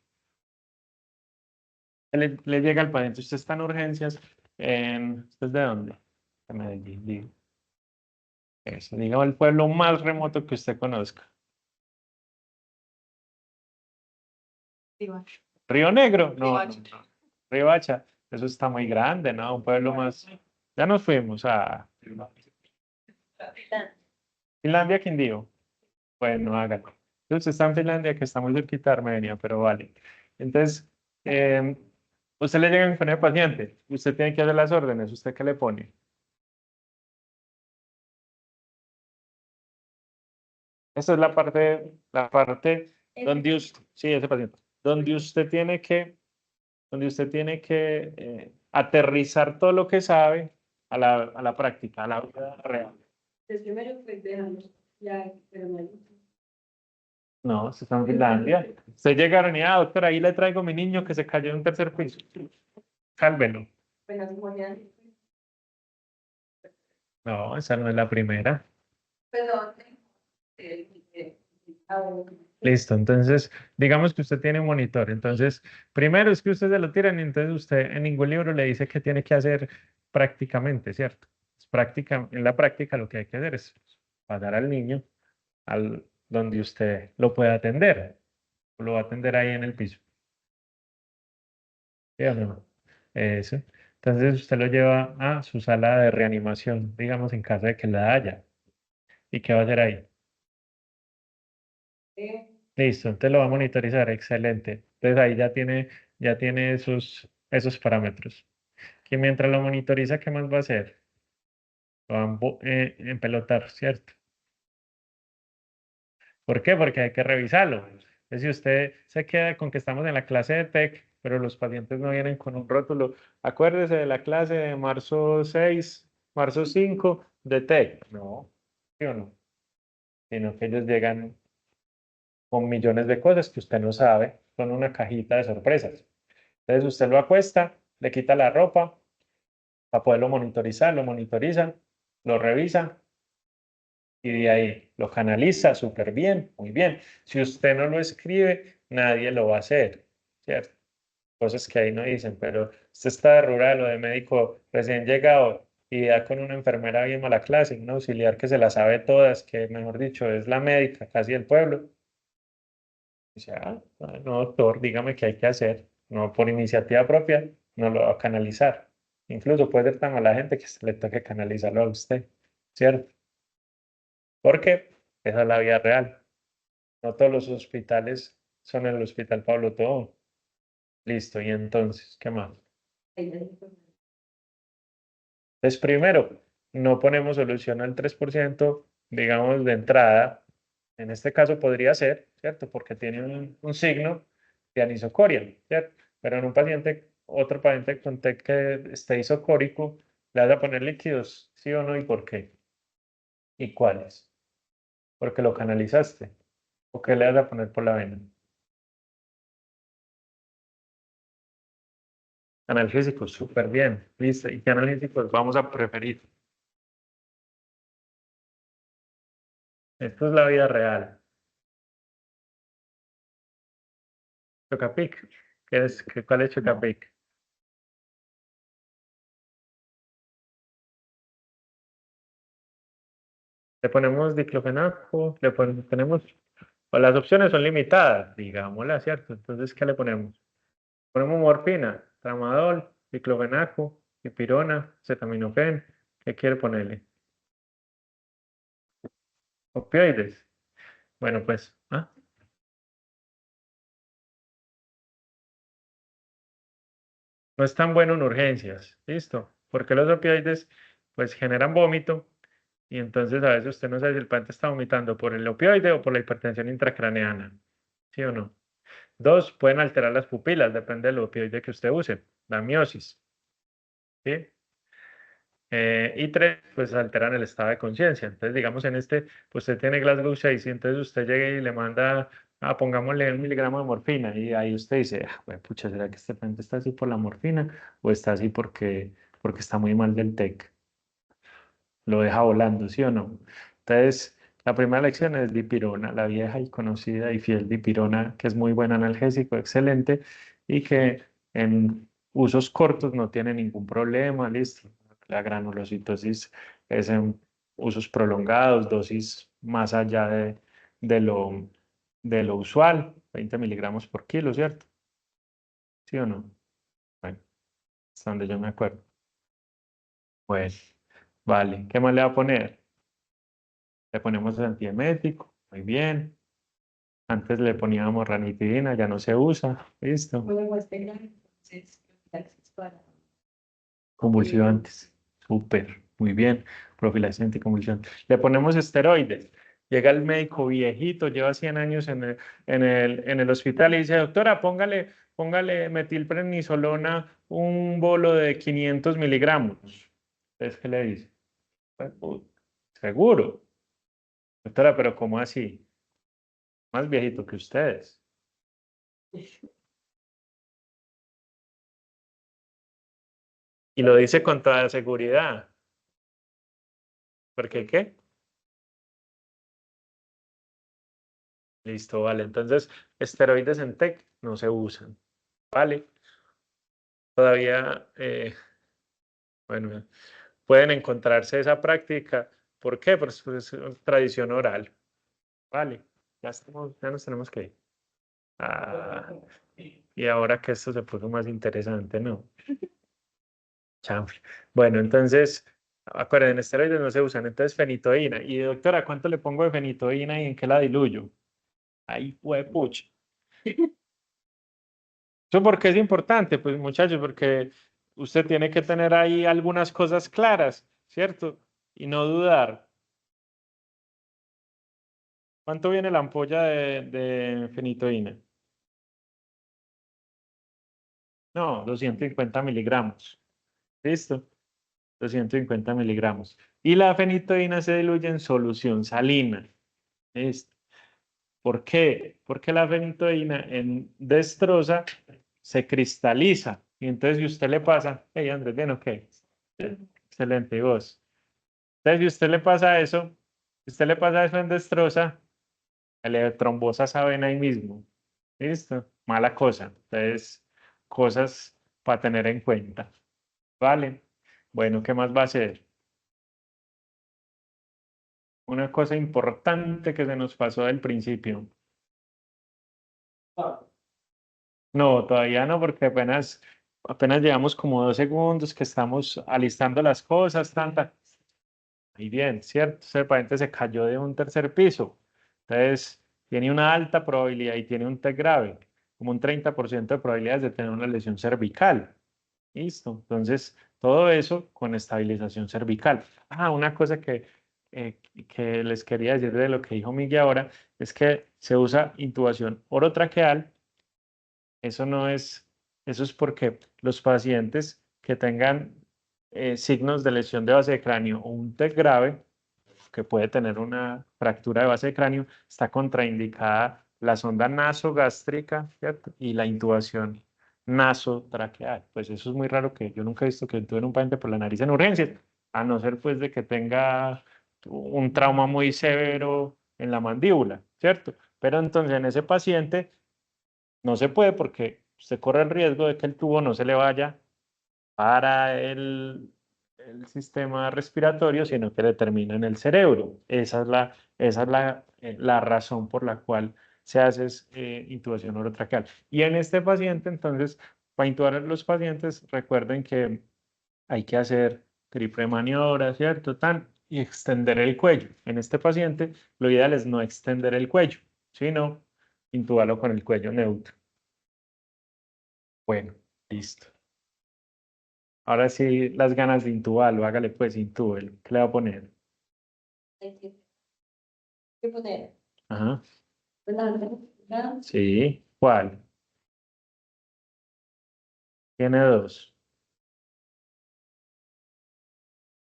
Le llega al paciente, usted está en urgencias, ¿usted es de dónde? De Medellín, digo. Eso, digamos el pueblo más remoto que usted conozca. Río Negro, no, no, no. Riohacha, eso está muy grande, ¿no? Un pueblo más. Ya nos fuimos a Finlandia, Quindío. Bueno, hágalo. Entonces está en Finlandia, que está muy cerquita de Armenia, pero vale. Entonces, usted le llega con el paciente, usted tiene que hacer las órdenes, ¿usted qué le pone? Esta es la parte donde usted, sí, ese paciente, donde usted tiene que aterrizar todo lo que sabe a la práctica, a la vida real. No, se está en Finlandia. Usted llegaron y, doctor, ahí le traigo a mi niño que se cayó en un tercer piso. Cálvelo. No, esa no es la primera. Listo, entonces, digamos que usted tiene un monitor. Entonces, primero es que usted se lo tiran y entonces usted en ningún libro le dice qué tiene que hacer prácticamente, ¿cierto? En la práctica lo que hay que hacer es pasar al niño donde usted lo puede atender. Lo va a atender ahí en el piso. ¿Sí o no? Eso. Entonces usted lo lleva a su sala de reanimación, digamos en caso de que la haya. ¿Y qué va a hacer ahí? Listo, entonces lo va a monitorizar, excelente. Entonces ahí ya tiene esos parámetros. Que mientras lo monitoriza, ¿qué más va a hacer? Lo va a empelotar, ¿cierto? ¿Por qué? Porque hay que revisarlo. Entonces, si usted se queda con que estamos en la clase de TEC, pero los pacientes no vienen con un rótulo, acuérdese de la clase de marzo 6, marzo 5 de TEC. No, ¿sí o no? Sino que ellos llegan con millones de cosas que usted no sabe, son una cajita de sorpresas. Entonces usted lo acuesta, le quita la ropa para poderlo monitorizar, lo monitorizan, lo revisan y de ahí lo canaliza súper bien, muy bien. Si usted no lo escribe, nadie lo va a hacer, ¿cierto? Cosas que ahí no dicen, pero usted está de rural o de médico recién llegado, y da con una enfermera bien mala clase, un auxiliar que se la sabe todas, que mejor dicho es la médica casi del pueblo. Dice, no, doctor, dígame qué hay que hacer. No, por iniciativa propia, no lo va a canalizar. Incluso puede ser tan mala gente que se le toque canalizarlo a usted, ¿cierto? Porque esa es la vida real. No todos los hospitales son el Hospital Pablo Tobón. Listo, y entonces, ¿qué más? Entonces, primero, no ponemos solución al 3%, digamos, de entrada. En este caso podría ser, ¿cierto? Porque tiene un signo de anisocoria, ¿cierto? Pero en un paciente, otro paciente con TEC que esté isocórico, le vas a poner líquidos, ¿sí o no? ¿Y por qué? ¿Y cuáles? Porque lo canalizaste. ¿O qué le vas a poner por la vena? Analgésicos, súper bien. Listo. ¿Y qué analgésicos vamos a preferir? Esto es la vida real. Chocapic. ¿Cuál es Chocapic? Le ponemos diclofenaco, tenemos, pues las opciones son limitadas, digámoslas, ¿cierto? Entonces, ¿qué le ponemos? Ponemos morfina, tramadol, diclofenaco, dipirona, acetaminofén. ¿Qué quiere ponerle? Opioides. Bueno, pues, no es tan bueno en urgencias, ¿listo? Porque los opioides, pues, generan vómito y entonces a veces usted no sabe si el paciente está vomitando por el opioide o por la hipertensión intracraneana, ¿sí o no? Dos, pueden alterar las pupilas, depende del opioide que usted use, la miosis, ¿sí? Y tres, pues alteran el estado de conciencia. Entonces, digamos, en este, pues usted tiene Glasgow 6 y entonces usted llega y le manda, pongámosle 1 miligramo de morfina y ahí usted dice, pucha, ¿será que este paciente está así por la morfina o está así porque está muy mal del TEC? Lo deja volando, ¿sí o no? Entonces, la primera lección es dipirona, la vieja y conocida y fiel dipirona, que es muy buen analgésico, excelente, y que en usos cortos no tiene ningún problema, listo. La granulocitosis es en usos prolongados, dosis más allá de lo usual, 20 miligramos por kilo, ¿cierto? ¿Sí o no? Bueno, hasta donde yo me acuerdo. Bueno, vale, ¿qué más le va a poner? Le ponemos antiemético, muy bien. Antes le poníamos ranitidina, ya no se usa. Listo. Convulsivantes. Súper, muy bien. Profilaxis anticonvulsivante. Le ponemos esteroides. Llega el médico viejito, lleva 100 años en el hospital y dice, doctora, póngale metilprednisolona un bolo de 500 miligramos. Entonces, ¿qué le dice? Pues, seguro. Doctora, pero ¿cómo así? Más viejito que ustedes. Y lo dice con toda seguridad. ¿Por qué qué? Listo, vale. Entonces, esteroides en TEC no se usan. Vale. Todavía, bueno, pueden encontrarse esa práctica. ¿Por qué? Pues es tradición oral. Vale. Ya nos tenemos que ir. Y ahora que esto se puso más interesante, ¿no? Chanfle. Bueno, entonces, acuérdense, esteroides no se usan. Entonces, fenitoína. Y doctora, ¿cuánto le pongo de fenitoína y en qué la diluyo? Ahí, pucha. ¿Eso por qué es importante? Pues muchachos, porque usted tiene que tener ahí algunas cosas claras, ¿cierto? Y no dudar. ¿Cuánto viene la ampolla de fenitoína? No, 250 miligramos. ¿Listo? 250 miligramos. Y la fenitoína se diluye en solución salina. ¿Listo? ¿Por qué? Porque la fenitoína en destroza se cristaliza. Y entonces, si usted le pasa, hey Andrés, ¿bien o qué? Excelente, ¿y vos? Entonces, si usted le pasa eso en destroza, le trombosa esa vena ahí mismo. ¿Listo? Mala cosa. Entonces, cosas para tener en cuenta. ¿Vale? Bueno, ¿qué más va a hacer? Una cosa importante que se nos pasó del principio. No, todavía no, porque apenas llevamos como 2 segundos que estamos alistando las cosas, tanta. Muy bien, ¿cierto? Ese paciente se cayó de un tercer piso. Entonces, tiene una alta probabilidad y tiene un TEC grave, como un 30% de probabilidades de tener una lesión cervical. Listo. Entonces, todo eso con estabilización cervical. Una cosa que les quería decir de lo que dijo Miguel ahora es que se usa intubación orotraqueal. Eso no es, eso es porque los pacientes que tengan signos de lesión de base de cráneo o un TEC grave, que puede tener una fractura de base de cráneo, está contraindicada la sonda nasogástrica, ¿cierto? Y la intubación nasotraqueal. Pues eso es muy raro, que yo nunca he visto que intuben un paciente por la nariz en urgencias, a no ser pues de que tenga un trauma muy severo en la mandíbula, ¿cierto? Pero entonces en ese paciente no se puede, porque usted corre el riesgo de que el tubo no se le vaya para el sistema respiratorio, sino que le termina en el cerebro. Esa es la razón por la cual se hace intubación orotraqueal. Y en este paciente, entonces, para intubar a los pacientes, recuerden que hay que hacer triple maniobra, ¿cierto? Y extender el cuello. En este paciente, lo ideal es no extender el cuello, sino intubarlo con el cuello neutro. Bueno, listo. Ahora sí, las ganas de intubarlo, hágale pues, intúbelo. ¿Qué le va a poner? ¿Qué poner? Ajá. Sí, ¿cuál? Tiene dos.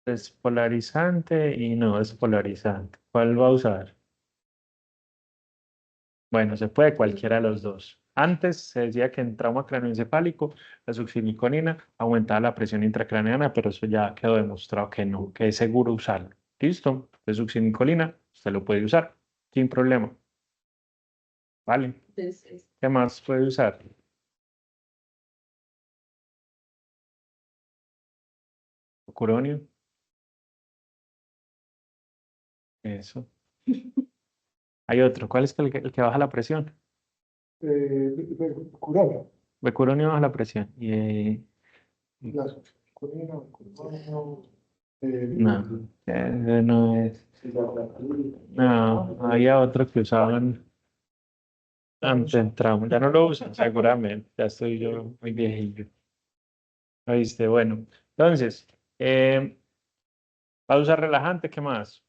Despolarizante y no despolarizante. ¿Cuál va a usar? Bueno, se puede cualquiera de los dos. Antes se decía que en trauma craneoencefálico la succinilcolina aumentaba la presión intracraneana, pero eso ya quedó demostrado que no, que es seguro usarlo. ¿Listo? De succinilcolina, usted lo puede usar sin problema. ¿Vale? ¿Qué más puede usar? Curonio. Eso. Hay otro. ¿Cuál es el que baja la presión? Curonio. Becuronio baja la presión. Las Curonio, Curonio, No, ese no es. No, había otro que usaban antes del trauma. Ya no lo usan, seguramente. Ya estoy yo muy viejillo. ¿Oíste? Bueno, entonces, ¿va a usar relajante? ¿Qué más?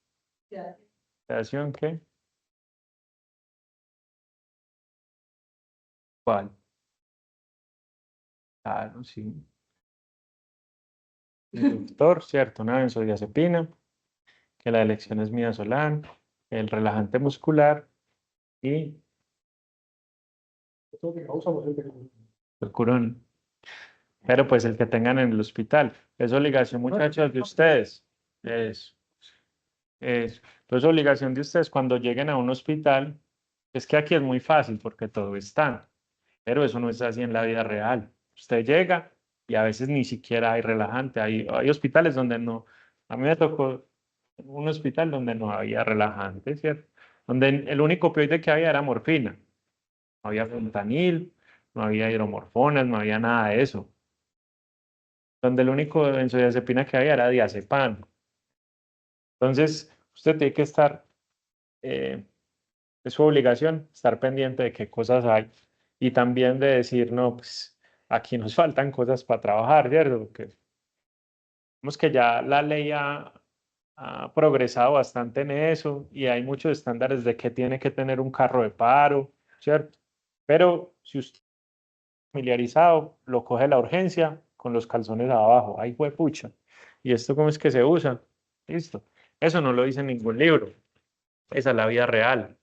¿Sedación qué? ¿Cuál? Claro, sí. Inductor, ¿cierto? Una benzodiazepina, que la elección es midazolam, el relajante muscular y esto que causamos el Becuronio. el curón. Pero pues el que tengan en el hospital. Es obligación, muchachos, de ustedes. Entonces, obligación de ustedes cuando lleguen a un hospital. Es que aquí es muy fácil porque todo está, pero eso no es así en la vida real. Usted llega y a veces ni siquiera hay relajante. Hay hospitales donde no. A mí me tocó un hospital donde no había relajante, ¿cierto? Donde el único opioide que había era morfina. No había fentanil, no había hidromorfonas, no había nada de eso. Donde el único benzodiazepina que había era diazepam. Entonces, usted tiene que estar, es su obligación estar pendiente de qué cosas hay y también de decir, no, pues aquí nos faltan cosas para trabajar, ¿cierto? Porque vemos que ya la ley ha progresado bastante en eso y hay muchos estándares de qué tiene que tener un carro de paro, ¿cierto? Pero si usted está familiarizado, lo coge la urgencia con los calzones abajo, ahí fue pucha. ¿Y esto cómo es que se usa? Listo. Eso no lo dice en ningún libro. Esa es la vida real.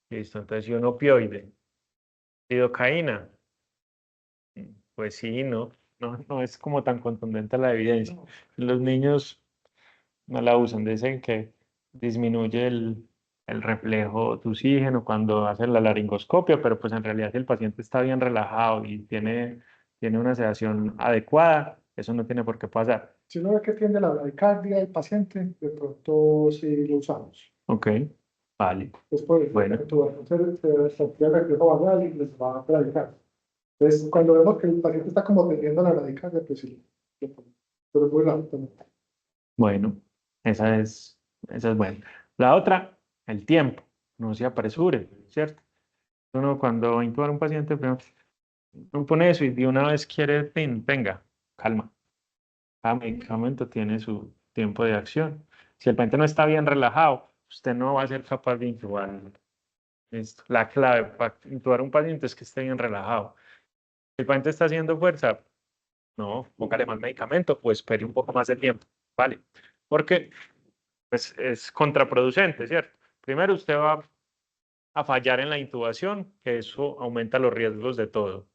Listo. Entonces, si un opioide, lidocaína, pues sí, no es como tan contundente la evidencia. Los niños no la usan, dicen que disminuye el reflejo de oxígeno cuando hacen la laringoscopia, pero pues en realidad si el paciente está bien relajado y tiene una sedación adecuada, Eso no tiene por qué pasar. Si uno ve que tiene la bradicardia del paciente, de pronto sí lo usamos. Ok, vale. Después, Bueno. entonces se activa el reflejo vagal y les va a bradicar. Entonces, cuando vemos que el paciente está como teniendo la bradicardia, pues sí, lo ponemos. Pero es muy rápido. Bueno, esa es buena. La otra, el tiempo. No se apresure, ¿cierto? Uno cuando intuba a un paciente, primero, uno pone eso y de una vez quiere, venga, calma. Cada medicamento tiene su tiempo de acción. Si el paciente no está bien relajado, usted no va a ser capaz de intubar. Listo. La clave para intubar a un paciente es que esté bien relajado. Si el paciente está haciendo fuerza, no, póngale más medicamento o espere un poco más de tiempo, ¿vale? Porque pues, es contraproducente, ¿cierto? Primero, usted va a fallar en la intubación, que eso aumenta los riesgos de todo.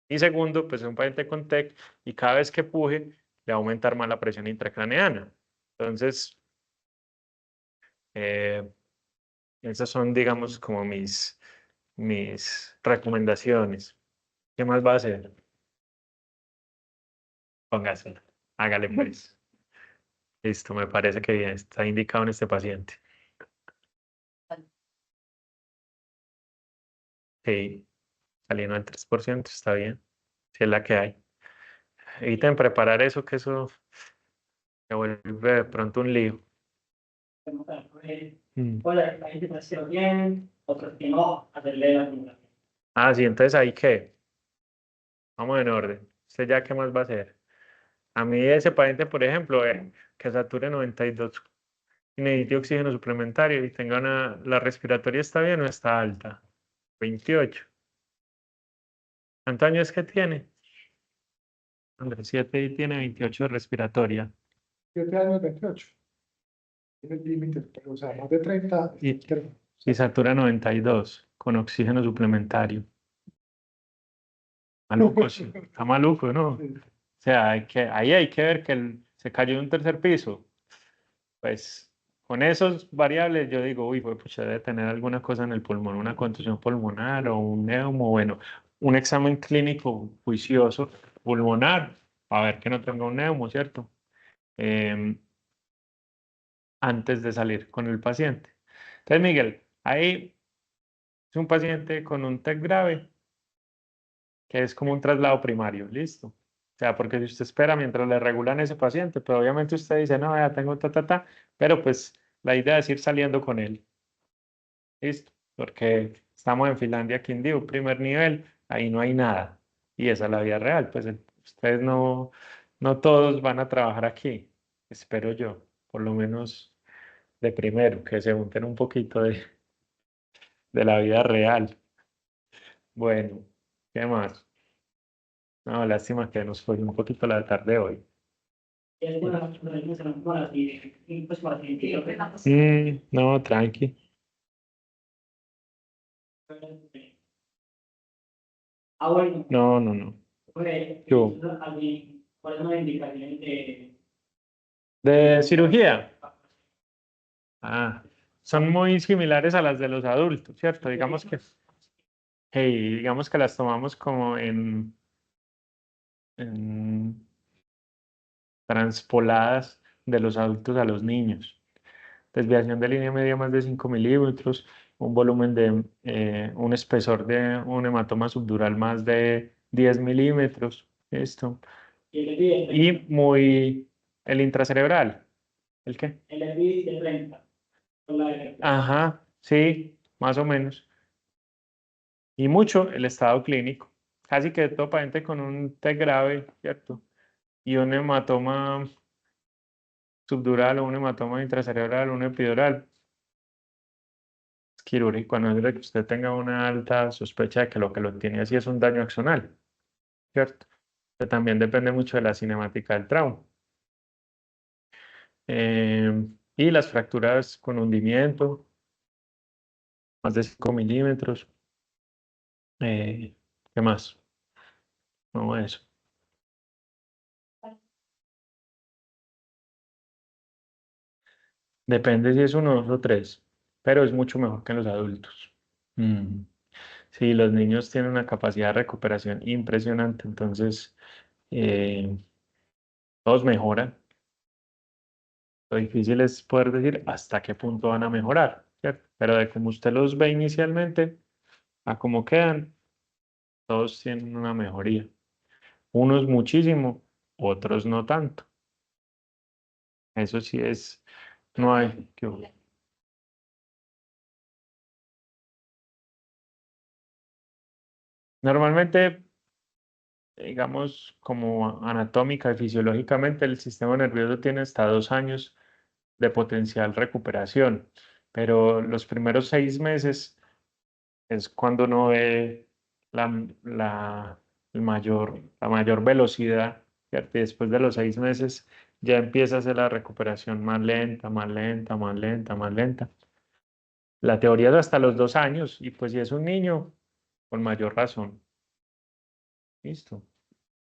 Y segundo, pues es un paciente con TEC y cada vez que puje, le va a aumentar más la presión intracraneana. Entonces, esas son, digamos, como mis recomendaciones. ¿Qué más va a hacer? Póngase, hágale pues. Listo, me parece que bien, está indicado en este paciente. Sí, saliendo al 3%, está bien. Si es la que hay. Eviten preparar eso, que eso se vuelve de pronto un lío. Oye, la gente está bien, otros que no, hacerle la simulación. Ah, sí, entonces ahí qué. Vamos en orden. ¿Usted ya qué más va a hacer? A mí ese paciente, por ejemplo, que sature 92 y necesite oxígeno suplementario y tenga la respiratoria está bien o está alta. 28. ¿Cuántos años que tiene? Andrés 7 y tiene 28 de respiratoria. 7 años, 28. Tiene el límite, pero, o sea, más de 30. Y satura 92 con oxígeno suplementario. Maluco, sí. Está maluco, ¿no? Sí. O sea, ahí hay que ver que se cayó de un tercer piso. Pues con esos variables yo digo, uy, pues pucha, debe tener alguna cosa en el pulmón, una contusión pulmonar o un neumo, bueno, un examen clínico juicioso pulmonar, a ver que no tenga un neumo, ¿cierto? Antes de salir con el paciente. Entonces, Miguel, ahí es un paciente con un TEC grave, que es como un traslado primario, ¿listo? O sea, porque si usted espera mientras le regulan ese paciente, pero obviamente usted dice, no, ya tengo pero pues la idea es ir saliendo con él, ¿listo? Porque estamos en Finlandia, Quindío, primer nivel, ahí no hay nada. Y esa es la vida real, pues ustedes no todos van a trabajar aquí, espero yo, por lo menos de primero, que se unten un poquito de la vida real. Bueno, ¿qué más? No, lástima que nos fue un poquito la tarde hoy. Es bueno, los niños se van con así, y pues para sentir, No, tranqui. Ah, bueno, No. pues, Yo. ¿cuáles son las indicaciones ¿De cirugía? Ah, son muy similares a las de los adultos, ¿cierto? Digamos que las tomamos como en transpoladas de los adultos a los niños. Desviación de línea media más de 5 milímetros, un volumen un espesor de un hematoma subdural más de 10 milímetros, esto. Y el intracerebral, ¿el qué? El EPI de 30. Ajá, sí, más o menos. Y mucho el estado clínico. Casi que todo paciente con un TEC grave, ¿cierto? Y un hematoma subdural o un hematoma intracerebral o un epidural quirúrgico, a no ser que usted tenga una alta sospecha de que lo tiene así es un daño axonal, ¿cierto? Que también depende mucho de la cinemática del trauma. Y las fracturas con hundimiento, más de 5 milímetros. ¿Qué más? No, eso. Depende si es uno, dos o tres, pero es mucho mejor que en los adultos. Sí, los niños tienen una capacidad de recuperación impresionante, entonces todos mejoran. Lo difícil es poder decir hasta qué punto van a mejorar, ¿cierto? Pero de cómo usted los ve inicialmente, a cómo quedan, todos tienen una mejoría. Unos muchísimo, otros no tanto. Eso sí es, no hay que... Normalmente, digamos, como anatómica y fisiológicamente, el sistema nervioso tiene hasta 2 años de potencial recuperación, pero los primeros 6 meses es cuando uno ve la mayor velocidad, ¿cierto? Y después de los 6 meses ya empieza a ser la recuperación más lenta, más lenta, más lenta, más lenta. La teoría es hasta los 2 años, y pues si es un niño, con mayor razón. Listo.